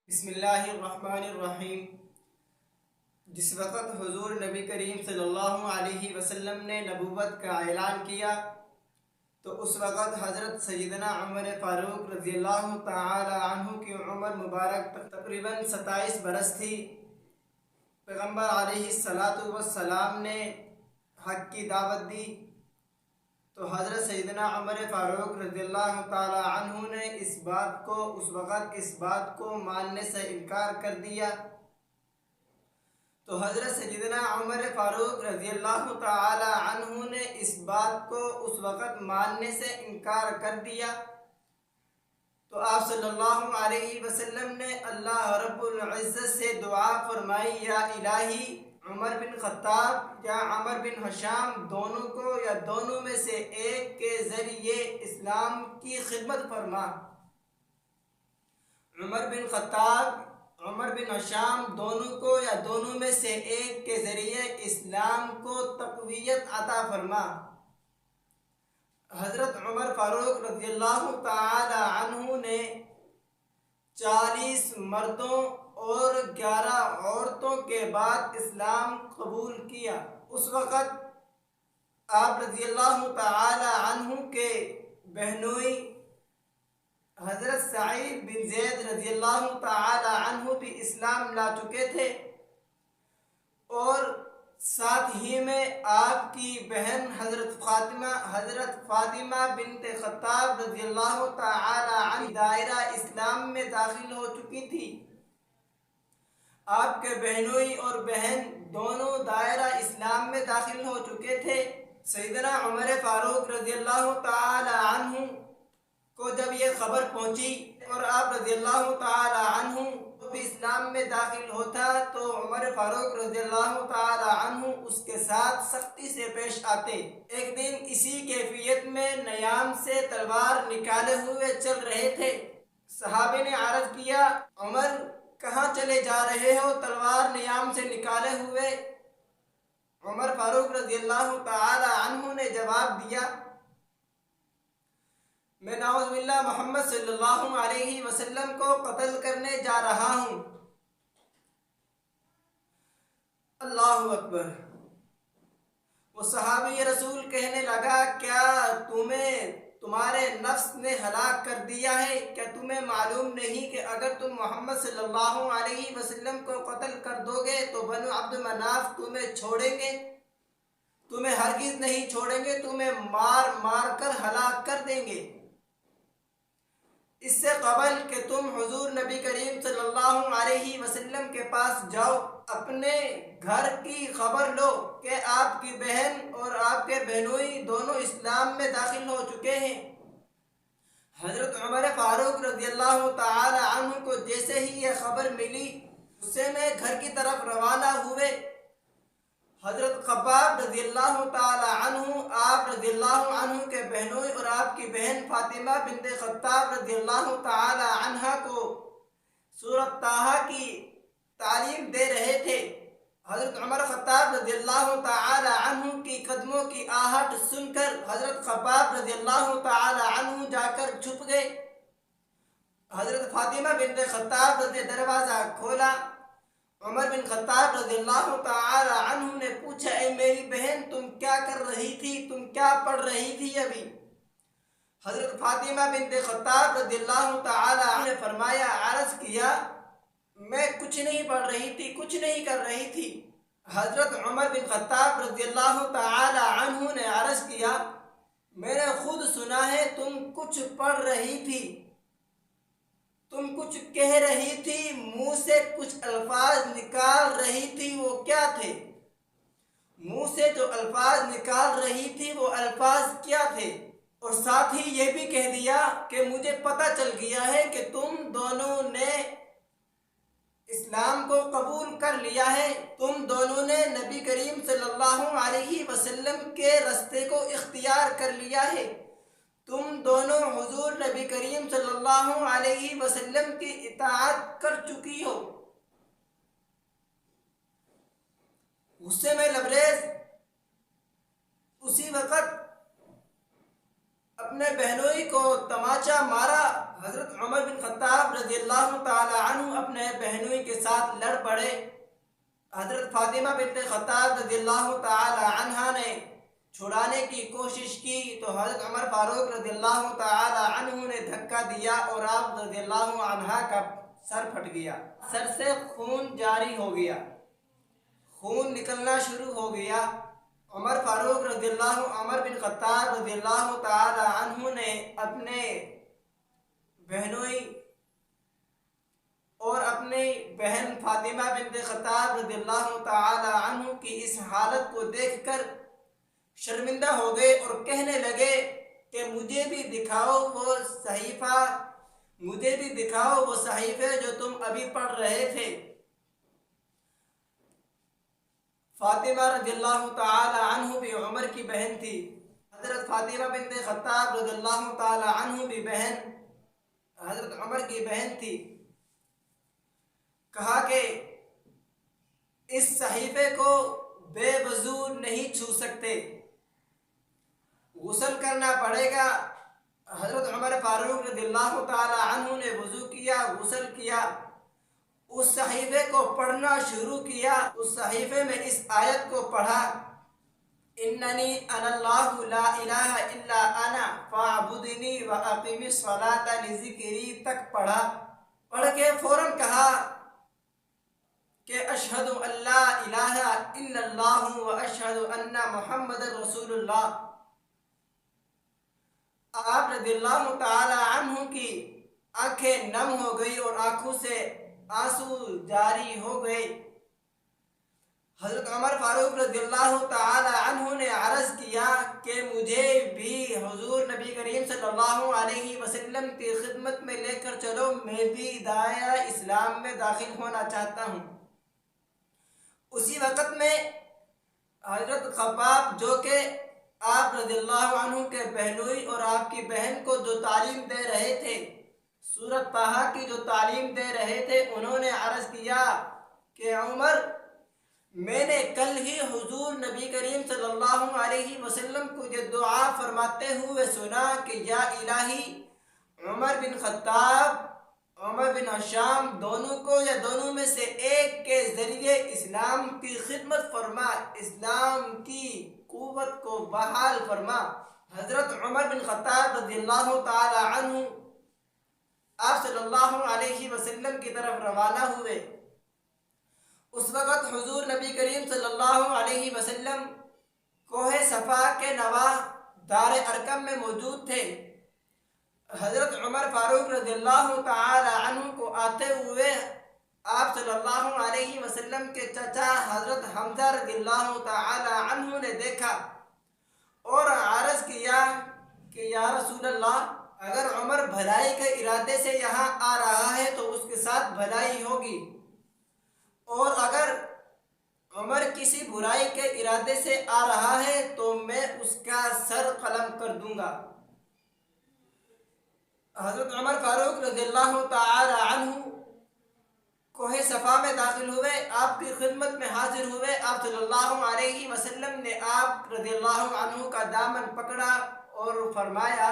بسم اللہ الرحمن الرحیم۔ جس وقت حضور نبی کریم صلی اللہ علیہ وسلم نے نبوت کا اعلان کیا تو اس وقت حضرت سیدنا عمر فاروق رضی اللہ تعالی عنہ کی عمر مبارک تقریباً 27 برس تھی۔ پیغمبر علیہ السلام نے حق کی دعوت دی تو حضرت سیدنا عمر فاروق رضی اللہ تعالی عنہ نے اس بات کو ماننے سے انکار کر دیا۔ تو حضرت سیدنا عمر فاروق رضی اللہ تعالی عنہ نے اس بات کو اس وقت ماننے سے انکار کر دیا تو آپ صلی اللہ علیہ وسلم نے اللہ رب العزت سے دعا فرمائی، یا الہی عمر بن خطاب یا عمر بن ہشام دونوں کو یا دونوں میں سے ایک کے ذریعے اسلام کی خدمت فرما۔ عمر بن خطاب، عمر بن ہشام دونوں کو یا دونوں میں سے ایک کے ذریعے اسلام کو تقویت عطا فرما۔ حضرت عمر فاروق رضی اللہ تعالی عنہ نے 40 مردوں اور 11 عورتوں کے بعد اسلام قبول کیا۔ اس وقت آپ رضی اللہ تعالی عنہ کے بہنوئی حضرت سعید بن زید رضی اللہ تعالی عنہ بھی اسلام لا چکے تھے، اور ساتھ ہی میں آپ کی بہن حضرت فاطمہ بنت خطاب رضی اللہ تعالی عنہ دائرہ اسلام میں داخل ہو چکی تھی۔ آپ کے بہنوئی اور بہن دونوں دائرہ اسلام میں داخل ہو چکے تھے۔ سیدنا عمر فاروق رضی اللہ تعالی عنہ کو جب یہ خبر پہنچی اور آپ رضی اللہ تعالی عنہ بھی اسلام میں داخل ہوتا تو عمر فاروق رضی اللہ تعالی عنہ اس کے ساتھ سختی سے پیش آتے۔ ایک دن اسی کیفیت میں نیام سے تلوار نکالے ہوئے چل رہے تھے۔ صحابے نے عرض کیا، عمر کہاں چلے جا رہے ہو تلوار نیام سے نکالے ہوئے؟ عمر فاروق رضی اللہ تعالی عنہ نے جواب دیا، میں نعوذ باللہ محمد صلی اللہ علیہ وسلم کو قتل کرنے جا رہا ہوں۔ اللہ اکبر۔ وہ صحابی رسول کہنے لگا، کیا تمہارے نفس نے ہلاک کر دیا ہے؟ کیا تمہیں معلوم نہیں کہ اگر تم محمد صلی اللہ علیہ وسلم کو قتل کر دو گے تو بنو عبد مناف تمہیں چھوڑیں گے، تمہیں ہرگز نہیں چھوڑیں گے، تمہیں مار مار کر ہلاک کر دیں گے۔ اس سے قبل کہ تم حضور نبی کریم صلی اللہ علیہ وسلم کے پاس جاؤ، اپنے گھر کی خبر لو کہ آپ کی بہن اور آپ کے بہنوئی دونوں اسلام میں داخل ہو چکے ہیں۔ حضرت عمر فاروق رضی اللہ تعالی عنہ کو جیسے ہی یہ خبر ملی، اسے میں گھر کی طرف روانہ ہوئے۔ حضرت خباب رضی اللہ تعالی عنہ آپ رضی اللہ عنہ کے بہنوئی اور آپ کی بہن فاطمہ بنت خطاب رضی اللہ تعالی عنہ کو سورۃ طٰہٰ کی تعلیم دے رہے تھے۔ حضرت عمر خطاب رضی اللہ تعالی عنہ کی قدموں کی آہٹ سن کر حضرت خباب رضی اللہ تعالی عنہ جا کر چھپ گئے۔ حضرت فاطمہ بنت خطاب رضی دروازہ کھولا۔ عمر بن خطاب رضی اللہ تعالی عنہ نے پوچھا، اے میری بہن تم کیا کر رہی تھی، تم کیا پڑھ رہی تھی ابھی؟ حضرت فاطمہ بنت خطاب رضی اللہ تعالی عنہ نے فرمایا، عرض کیا، میں کچھ نہیں پڑھ رہی تھی، کچھ نہیں کر رہی تھی۔ حضرت عمر بن خطاب رضی اللہ تعالی عنہ نے عرض کیا، میں نے خود سنا ہے تم کچھ پڑھ رہی تھی، تم کچھ کہہ رہی تھی، منہ سے کچھ الفاظ نکال رہی تھی، وہ کیا تھے؟ منہ سے جو الفاظ نکال رہی تھی وہ الفاظ کیا تھے؟ اور ساتھ ہی یہ بھی کہہ دیا کہ مجھے پتہ چل گیا ہے کہ تم دونوں نے اسلام کو قبول کر لیا ہے، تم دونوں نے نبی کریم صلی اللہ علیہ وسلم کے راستے کو اختیار کر لیا ہے، تم دونوں حضور نبی کریم صلی اللہ علیہ وسلم کی اطاعت کر چکی ہو۔ غصے میں لبریز اسی وقت اپنے بہنوئی کو تماچا مارا۔ حضرت عمر بن خطاب رضی اللہ تعالی عنہ اپنے ساتھ لڑ پڑے۔ حضرت فاطمہ بنت خطاب رضی اللہ تعالی عنہ نے چھڑانے کی کوشش کی تو حضرت عمر فاروق رضی اللہ تعالی عنہ نے دھکا دیا اور آپ رضی اللہ عنہ کا سر پھٹ گیا، سر سے خون جاری ہو گیا، خون نکلنا شروع ہو گیا۔ عمر فاروق رضی اللہ عمر بن خطاب رضی اللہ تعالی عنہ نے اپنے بہنوئی اور اپنی بہن فاطمہ بنت خطاب رضی اللہ تعالی عنہ کی اس حالت کو دیکھ کر شرمندہ ہو گئے اور کہنے لگے کہ مجھے بھی دکھاؤ وہ صحیفہ، مجھے بھی دکھاؤ وہ صحیفے جو تم ابھی پڑھ رہے تھے۔ فاطمہ رضی اللہ تعالی عنہ بھی عمر کی بہن تھی، حضرت فاطمہ بنت خطاب رضی اللہ تعالی عنہ بھی بہن حضرت عمر کی بہن تھی۔ کہا کہ اس صحیفے کو بے وضو نہیں چھو سکتے، غسل کرنا پڑے گا۔ حضرت عمر فاروق رضی اللہ تعالی عنہ نے وضو کیا، غسل کیا، اس صحیفے کو پڑھنا شروع کیا۔ اس صحیفے میں اس آیت کو پڑھا، اننی انا اللہ لا الہ الا انا فاعبدنی واقم الصلاۃ لذکری تک پڑھا۔ پڑھ کے فوراً کہا کہ اشہد ان لا الہ الا اللہ و اشہد ان محمد رسول اللہ۔ آپ رضی اللہ تعالی عنہ کی آنکھیں نم ہو گئی اور آنکھوں سے آنسو جاری ہو گئے۔ حضرت عمر فاروق رضی اللہ تعالی عنہ نے عرض کیا کہ مجھے بھی حضور نبی کریم صلی اللہ علیہ وسلم کی خدمت میں لے کر چلو، میں بھی دائرہ اسلام میں داخل ہونا چاہتا ہوں۔ اسی وقت میں حضرت خباب جو کہ آپ رضی اللہ عنہ کے بہنوئی اور آپ کی بہن کو جو تعلیم دے رہے تھے، سورۃ طٰہٰ کی جو تعلیم دے رہے تھے، انہوں نے عرض کیا کہ عمر، میں نے کل ہی حضور نبی کریم صلی اللہ علیہ وسلم کو یہ دعا فرماتے ہوئے سنا کہ یا الہی عمر بن خطاب، عمر بن ہشام دونوں کو یا دونوں میں سے ایک کے ذریعے اسلام کی خدمت فرما، اسلام کی قوت کو بحال فرما۔ حضرت عمر بن خطاب رضی اللہ تعالی عنہ آپ صلی اللہ علیہ وسلم کی طرف روانہ ہوئے۔ اس وقت حضور نبی کریم صلی اللہ علیہ وسلم کوہ صفا کے نواح دار ارقم میں موجود تھے۔ حضرت عمر فاروق رضی اللہ تعالی عنہ کو آتے ہوئے آپ صلی اللہ علیہ وسلم کے چچا حضرت حمزہ رضی اللہ تعالی عنہ نے دیکھا اور عرض کیا کہ یا رسول اللہ، اگر عمر بھلائی کے ارادے سے یہاں آ رہا ہے تو اس کے ساتھ بھلائی ہوگی، اور اگر عمر کسی برائی کے ارادے سے آ رہا ہے تو میں اس کا سر قلم کر دوں گا۔ حضرت عمر فاروق رضی اللہ تعالی عنہ کوہ صفا میں داخل ہوئے، آپ کی خدمت میں حاضر ہوئے۔ آپ صلی اللہ علیہ وسلم نے آپ رضی اللہ عنہ کا دامن پکڑا اور فرمایا،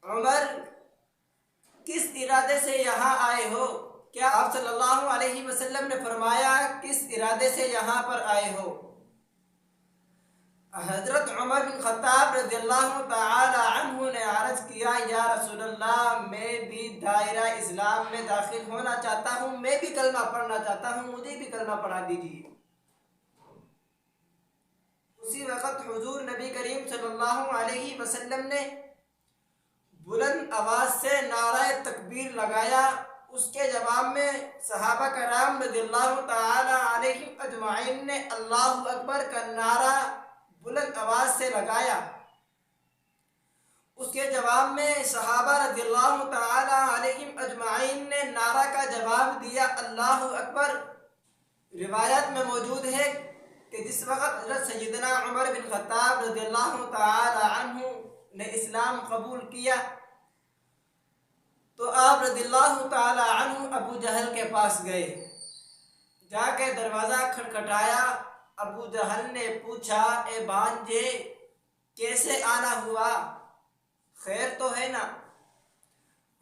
عمر کس ارادے سے یہاں آئے ہو؟ کیا آپ صلی اللہ علیہ وسلم نے فرمایا کس ارادے سے یہاں پر آئے ہو؟ حضرت عمر بن خطاب رضی اللہ تعالی عنہ نے عرض کیا، یا رسول اللہ، میں بھی دائرہ اسلام میں داخل ہونا چاہتا ہوں، میں بھی کلمہ پڑھنا چاہتا ہوں، مجھے بھی کلمہ پڑھا دیجیے۔ اسی وقت حضور نبی کریم صلی اللہ علیہ وسلم نے بلند آواز سے نعرہ تکبیر لگایا۔ اس کے جواب میں صحابہ کرام رضی اللہ تعالی علیہم اجمعین نے اللہ اکبر کا نعرہ بلند آواز سے لگایا۔ اس کے جواب میں صحابہ رضی اللہ تعالی علیہم اجمعین نے نعرہ کا جواب دیا، اللہ اکبر۔ روایت میں موجود ہے کہ جس وقت حضرت سیدنا عمر بن خطاب رضی اللہ تعالی عنہ نے اسلام قبول کیا تو آپ رضی اللہ تعالی عنہ ابو جہل کے پاس گئے، جا کے دروازہ کھٹکھٹایا۔ ابو جہل نے پوچھا، اے بھانجے، کیسے آنا ہوا؟ خیر تو ہے نا؟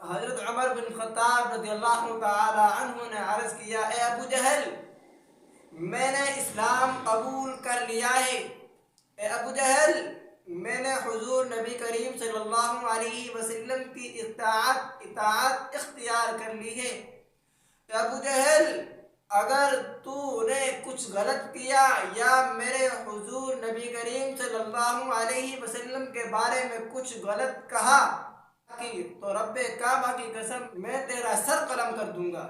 حضرت عمر بن خطاب رضی اللہ تعالی عنہ نے عرض کیا، اے ابو جہل، میں نے اسلام قبول کر لیا ہے۔ اے ابو جہل، میں نے حضور نبی کریم صلی اللہ علیہ وسلم کی اطاعت اختیار کر لی ہے۔ اے ابو جہل، اگر تو نے کچھ غلط کیا یا میرے حضور نبی کریم صلی اللہ علیہ وسلم کے بارے میں کچھ غلط کہا تو رب کعبہ کی قسم میں تیرا سر قلم کر دوں گا۔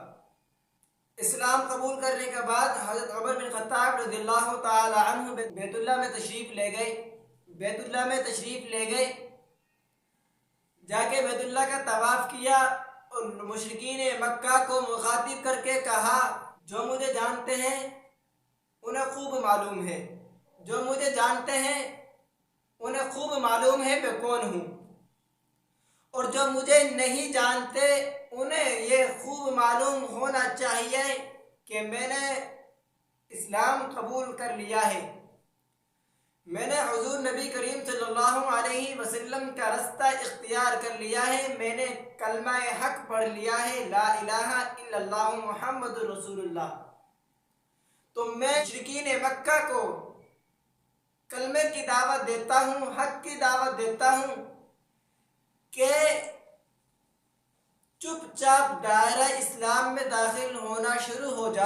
اسلام قبول کرنے کے بعد حضرت عمر بن خطاب رضی اللہ تعالی عنہ بیت اللہ میں تشریف لے گئے۔ جا کے بیت اللہ کا طواف کیا اور مشرکین مکہ کو مخاطب کر کے کہا، جو مجھے جانتے ہیں انہیں خوب معلوم ہے میں کون ہوں، اور جو مجھے نہیں جانتے انہیں یہ خوب معلوم ہونا چاہیے کہ میں نے اسلام قبول کر لیا ہے، میں نے حضور نبی کریم صلی اللہ علیہ وسلم کا رستہ اختیار کر لیا ہے، میں نے کلمہ حق پڑھ لیا ہے، لا الہ الا اللہ محمد رسول اللہ۔ تو میں مشرکین مکہ کو کلمے کی دعوت دیتا ہوں، حق کی دعوت دیتا ہوں کہ چپ چاپ دائرہ اسلام میں داخل ہونا شروع ہو جائے۔